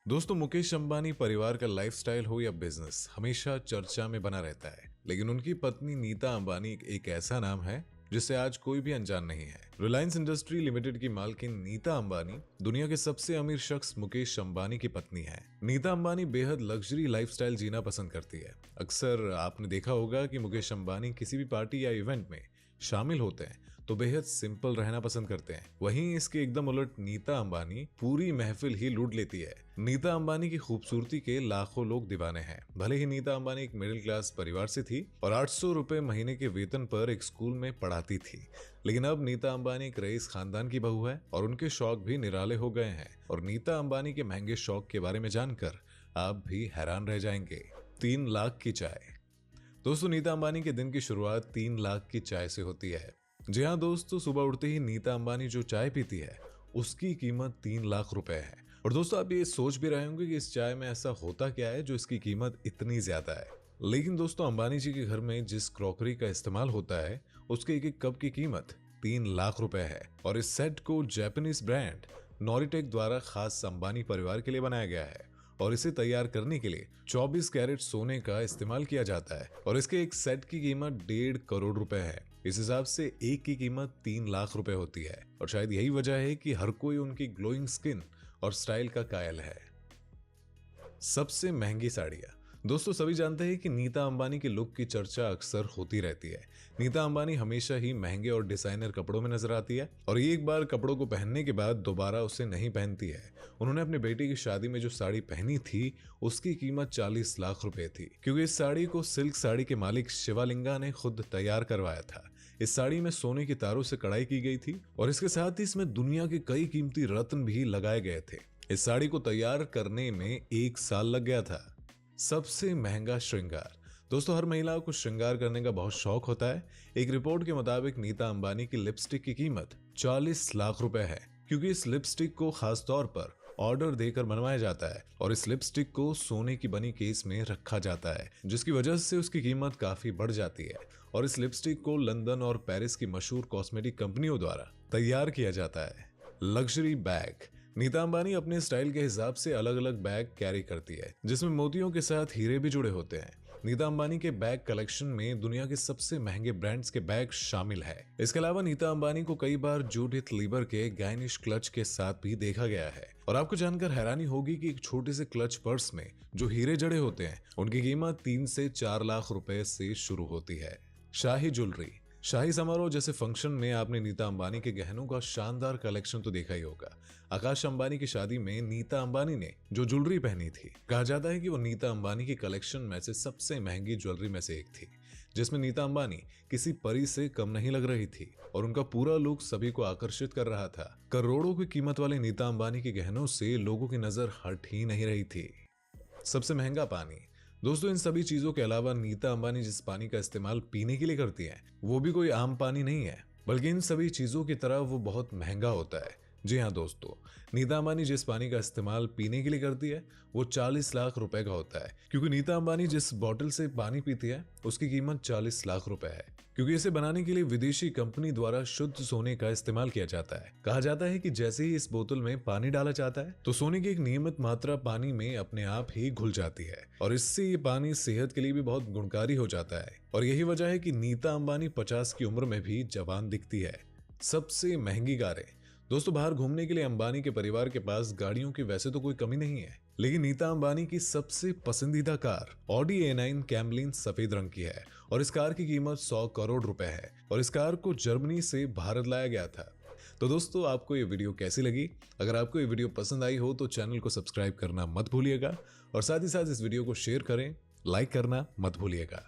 दोस्तों, मुकेश अंबानी परिवार का लाइफस्टाइल हो या बिजनेस हमेशा चर्चा में बना रहता है। लेकिन उनकी पत्नी नीता अंबानी एक ऐसा नाम है जिससे आज कोई भी अनजान नहीं है। रिलायंस इंडस्ट्री लिमिटेड की मालकिन नीता अंबानी दुनिया के सबसे अमीर शख्स मुकेश अंबानी की पत्नी है। नीता अंबानी बेहद लग्जरी लाइफस्टाइल जीना पसंद करती है। अक्सर आपने देखा होगा कि मुकेश अंबानी किसी भी पार्टी या इवेंट में शामिल होते हैं तो बेहद सिंपल रहना पसंद करते हैं। वहीं इसके एकदम उलट नीता अंबानी पूरी महफिल ही लूट लेती है। नीता अंबानी की खूबसूरती के लाखों लोग दीवाने हैं। भले ही नीता अंबानी एक मिडिल क्लास परिवार से थी और 800 रुपए महीने के वेतन पर एक स्कूल में पढ़ाती थी, लेकिन अब नीता अंबानी एक रईस खानदान की बहू है और उनके शौक भी निराले हो गए हैं। और नीता अंबानी के महंगे शौक के बारे में जानकर आप भी हैरान रह जाएंगे। 3 लाख की चाय। दोस्तों, नीता अंबानी के दिन की शुरुआत 3 लाख की चाय से होती है। जी हाँ दोस्तों, सुबह उठते ही नीता अंबानी जो चाय पीती है उसकी कीमत 3 लाख रुपए है। और दोस्तों, आप ये सोच भी रहे होंगे कि इस चाय में ऐसा होता क्या है जो इसकी कीमत इतनी ज्यादा है। लेकिन दोस्तों, अंबानी जी के घर में जिस क्रॉकरी का इस्तेमाल होता है उसके एक कप की कीमत 3 लाख रुपए है। और इस सेट को जापानीज ब्रांड नॉरिटेक द्वारा खास अंबानी परिवार के लिए बनाया गया है और इसे तैयार करने के लिए 24 कैरेट सोने का इस्तेमाल किया जाता है। और इसके एक सेट की कीमत 1.5 करोड़ रुपए है। इस हिसाब से एक की कीमत 3 लाख रुपए होती है। और शायद यही वजह है कि हर कोई उनकी ग्लोइंग स्किन और स्टाइल का कायल है। सबसे महंगी साड़ियां। दोस्तों, सभी जानते हैं कि नीता अंबानी के लुक की चर्चा अक्सर होती रहती है। नीता अंबानी हमेशा ही महंगे और डिजाइनर कपड़ों में नजर आती है और एक बार कपड़ों को पहनने के बाद दोबारा उसे नहीं पहनती है। उन्होंने अपनी बेटी की शादी में जो साड़ी पहनी थी उसकी कीमत 40 लाख रुपए थी, क्योंकि इस साड़ी को सिल्क साड़ी के मालिक शिवालिंगा ने खुद तैयार करवाया था। इस साड़ी में सोने की तारों से कढ़ाई की गई थी और इसके साथ ही इसमें दुनिया के कई कीमती रत्न भी लगाए गए थे। इस साड़ी को तैयार करने में 1 साल लग गया था। सबसे महंगा श्रृंगार। दोस्तों, हर महिला को श्रृंगार करने का बहुत शौक होता है। एक रिपोर्ट के मुताबिक नीता अंबानी की लिपस्टिक की कीमत 40 लाख रुपए है, क्योंकि इस लिपस्टिक को खास तौर पर ऑर्डर देकर बनवाया जाता है और इस लिपस्टिक को सोने की बनी केस में रखा जाता है, जिसकी वजह से उसकी कीमत काफी बढ़ जाती है। और इस लिपस्टिक को लंदन और पेरिस की मशहूर कॉस्मेटिक कंपनियों द्वारा तैयार किया जाता है। Luxury bag. नीता अंबानी अपने स्टाइल के हिसाब से अलग अलग बैग कैरी करती है, जिसमें मोतियों के साथ हीरे भी जुड़े होते हैं। नीता अंबानी के बैग कलेक्शन में दुनिया के सबसे महंगे ब्रांड्स के बैग शामिल है। इसके अलावा नीता अंबानी को कई बार जूडिथ लीवर के गाइनिश क्लच के साथ भी देखा गया है। और आपको जानकर हैरानी होगी कि एक छोटे से क्लच पर्स में जो हीरे जड़े होते हैं उनकी कीमत 3 से 4 लाख रुपए से शुरू होती है। शाही ज्वेलरी। शाही समारोह जैसे फंक्शन में आपने नीता अंबानी के गहनों का शानदार कलेक्शन तो देखा ही होगा। आकाश अंबानी की शादी में नीता अंबानी ने जो ज्वेलरी पहनी थी, कहा जाता है कि वो नीता अंबानी की कलेक्शन में से सबसे महंगी ज्वेलरी में से एक थी, जिसमें नीता अंबानी किसी परी से कम नहीं लग रही थी और उनका पूरा लुक सभी को आकर्षित कर रहा था। करोड़ों की कीमत वाले नीता अंबानी के गहनों से लोगों की नजर हट ही नहीं रही थी। सबसे महंगा पानी। दोस्तों, इन सभी चीजों के अलावा नीता अंबानी जिस पानी का इस्तेमाल पीने के लिए करती हैं, वो भी कोई आम पानी नहीं है, बल्कि इन सभी चीजों की तरह वो बहुत महंगा होता है। जी हाँ दोस्तों, नीता अंबानी जिस पानी का इस्तेमाल पीने के लिए करती है वो 40 लाख रुपए का होता है, क्योंकि नीता अंबानी जिस बोतल से पानी पीती है उसकी कीमत 40 लाख रुपए है, क्योंकि इसे बनाने के लिए विदेशी कंपनी द्वारा शुद्ध सोने का इस्तेमाल किया जाता है। कहा जाता है कि जैसे ही इस बोतल में पानी डाला जाता है तो सोने की एक नियमित मात्रा पानी में अपने आप ही घुल जाती है और इससे ये पानी सेहत के लिए भी बहुत गुणकारी हो जाता है। और यही वजह है कि नीता अंबानी 50 की उम्र में भी जवान दिखती है। सबसे महंगी कारें। दोस्तों, बाहर घूमने के लिए अंबानी के परिवार के पास गाड़ियों की वैसे तो कोई कमी नहीं है, लेकिन नीता अंबानी की सबसे पसंदीदा कार ऑडी A9 कैमलिन सफेद रंग की है और इस कार की कीमत 100 करोड़ रुपए है और इस कार को जर्मनी से भारत लाया गया था। तो दोस्तों, आपको ये वीडियो कैसी लगी? अगर आपको ये वीडियो पसंद आई हो तो चैनल को सब्सक्राइब करना मत भूलिएगा और साथ ही साथ इस वीडियो को शेयर करें, लाइक करना मत भूलिएगा।